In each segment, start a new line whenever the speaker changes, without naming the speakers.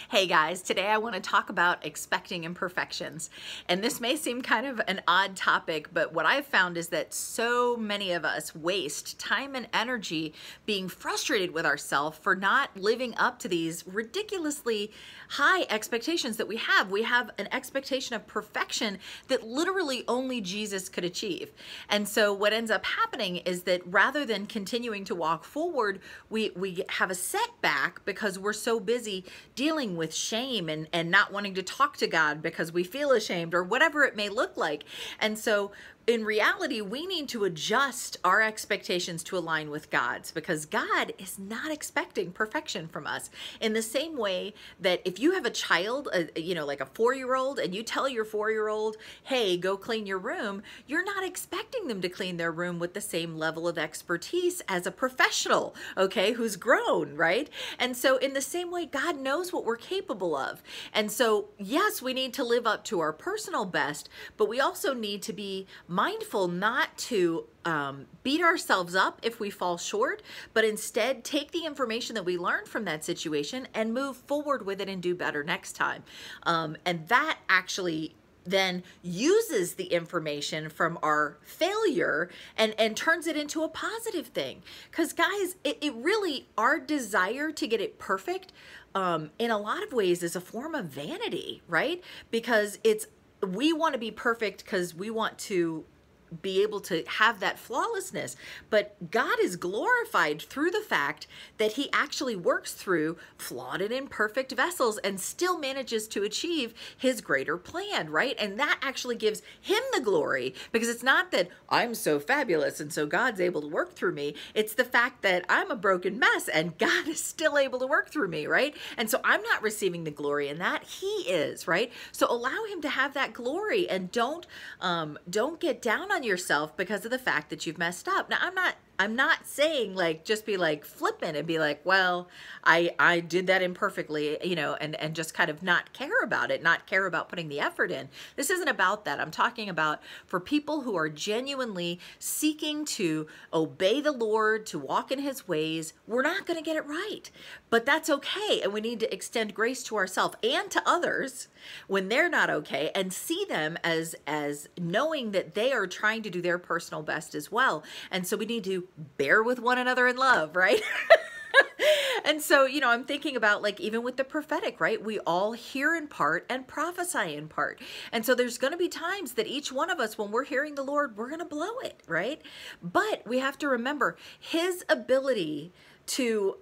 Hey guys, today I want to talk about expecting imperfections. And this may seem kind of an odd topic, but what I've found is that so many of us waste time and energy being frustrated with ourselves for not living up to these ridiculously high expectations that we have. We have an expectation of perfection that literally only Jesus could achieve. And so what ends up happening is that rather than continuing to walk forward, we have a setback because we're so busy dealing with shame and not wanting to talk to God because we feel ashamed or whatever it may look like. And so in reality, we need to adjust our expectations to align with God's, because God is not expecting perfection from us. In the same way that if you have a child, like a 4-year-old, and you tell your 4-year-old, hey, go clean your room, you're not expecting them to clean their room with the same level of expertise as a professional, okay, who's grown, right? And so in the same way, God knows what we're capable of. And so, yes, we need to live up to our personal best, but we also need to be mindful not to beat ourselves up if we fall short, but instead take the information that we learned from that situation and move forward with it and do better next time. And that actually then uses the information from our failure and turns it into a positive thing. Because guys, it really, our desire to get it perfect in a lot of ways is a form of vanity, right? Because we want to be perfect because we want to be able to have that flawlessness, but God is glorified through the fact that he actually works through flawed and imperfect vessels and still manages to achieve his greater plan, right? And that actually gives him the glory, because it's not that I'm so fabulous and so God's able to work through me. It's the fact that I'm a broken mess and God is still able to work through me, right? And so I'm not receiving the glory in that, he is, right? So allow him to have that glory, and don't get down on yourself because of the fact that you've messed up. Now, I'm not saying like just be like flippant and be like, well, I did that imperfectly, and just kind of not care about it, not care about putting the effort in. This isn't about that. I'm talking about for people who are genuinely seeking to obey the Lord, to walk in his ways. We're not going to get it right, but that's okay. And we need to extend grace to ourselves and to others when they're not okay, and see them as knowing that they are trying to do their personal best as well. And so we need to bear with one another in love, right? And so, I'm thinking about like even with the prophetic, right? We all hear in part and prophesy in part. And so there's going to be times that each one of us, when we're hearing the Lord, we're going to blow it, right? But we have to remember his ability to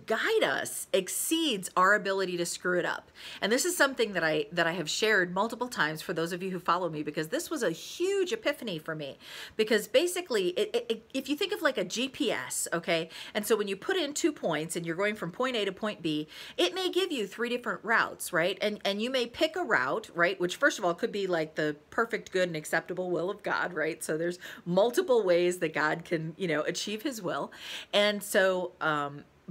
guide us exceeds our ability to screw it up. And this is something that I have shared multiple times for those of you who follow me, because this was a huge epiphany for me. Because basically, if you think of like a GPS, okay? And so when you put in 2 points and you're going from point A to point B, it may give you 3 different routes, right? And you may pick a route, right? Which first of all could be like the perfect, good, and acceptable will of God, right? So there's multiple ways that God can, achieve his will. And so,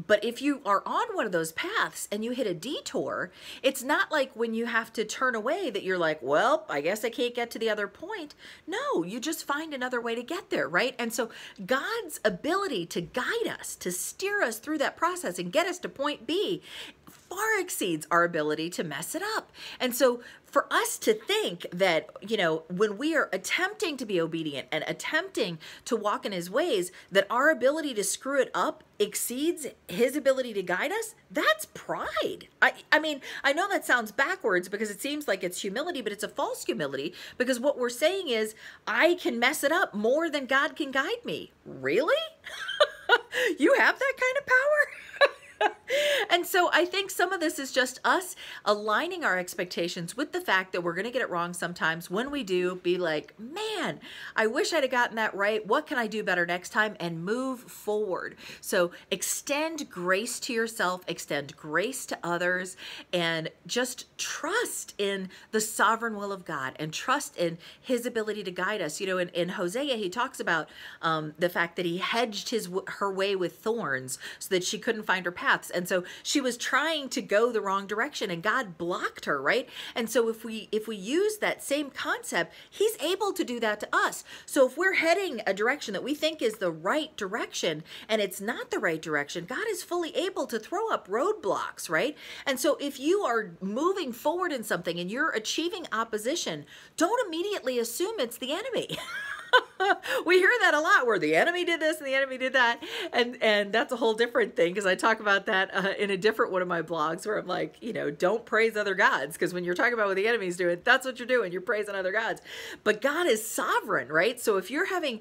but if you are on one of those paths and you hit a detour, it's not like when you have to turn away that you're like, well, I guess I can't get to the other point. No, you just find another way to get there, right? And so God's ability to guide us, to steer us through that process and get us to point B far exceeds our ability to mess it up. And so for us to think that, when we are attempting to be obedient and attempting to walk in his ways, that our ability to screw it up exceeds his ability to guide us, that's pride. I mean, I know that sounds backwards because it seems like it's humility, but it's a false humility, because what we're saying is, I can mess it up more than God can guide me. Really? You have that kind of power? And so I think some of this is just us aligning our expectations with the fact that we're going to get it wrong sometimes. When we do, be like, man, I wish I'd have gotten that right. What can I do better next time? And move forward. So extend grace to yourself, extend grace to others, and just trust in the sovereign will of God and trust in his ability to guide us. In Hosea, he talks about the fact that he hedged her way with thorns so that she couldn't find her paths. And so so she was trying to go the wrong direction and God blocked her, right? And so if we use that same concept, he's able to do that to us. So if we're heading a direction that we think is the right direction and it's not the right direction, God is fully able to throw up roadblocks, right? And so if you are moving forward in something and you're achieving opposition, don't immediately assume it's the enemy. We hear that a lot, where the enemy did this and the enemy did that, and that's a whole different thing, because I talk about that in a different one of my blogs, where I'm like, don't praise other gods, because when you're talking about what the enemy's doing, that's what you're doing. You're praising other gods. But God is sovereign, right? So if you're having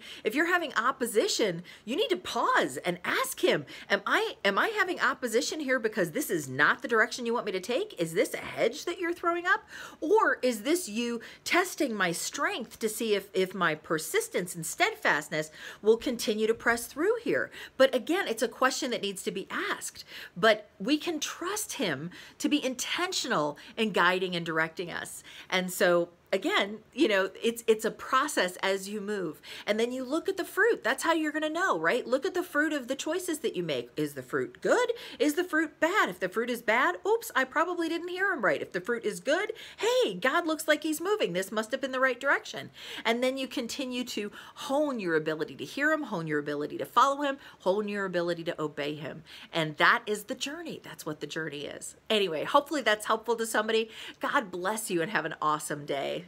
opposition, you need to pause and ask him, am I having opposition here because this is not the direction you want me to take? Is this a hedge that you're throwing up? Or is this you testing my strength to see if my persistence and steadfastness will continue to press through here? But again, it's a question that needs to be asked. But we can trust him to be intentional in guiding and directing us. And so again, it's a process as you move. And then you look at the fruit. That's how you're going to know, right? Look at the fruit of the choices that you make. Is the fruit good? Is the fruit bad? If the fruit is bad, oops, I probably didn't hear him right. If the fruit is good, hey, God looks like he's moving. This must have been the right direction. And then you continue to hone your ability to hear him, hone your ability to follow him, hone your ability to obey him. And that is the journey. That's what the journey is. Anyway, hopefully that's helpful to somebody. God bless you and have an awesome day.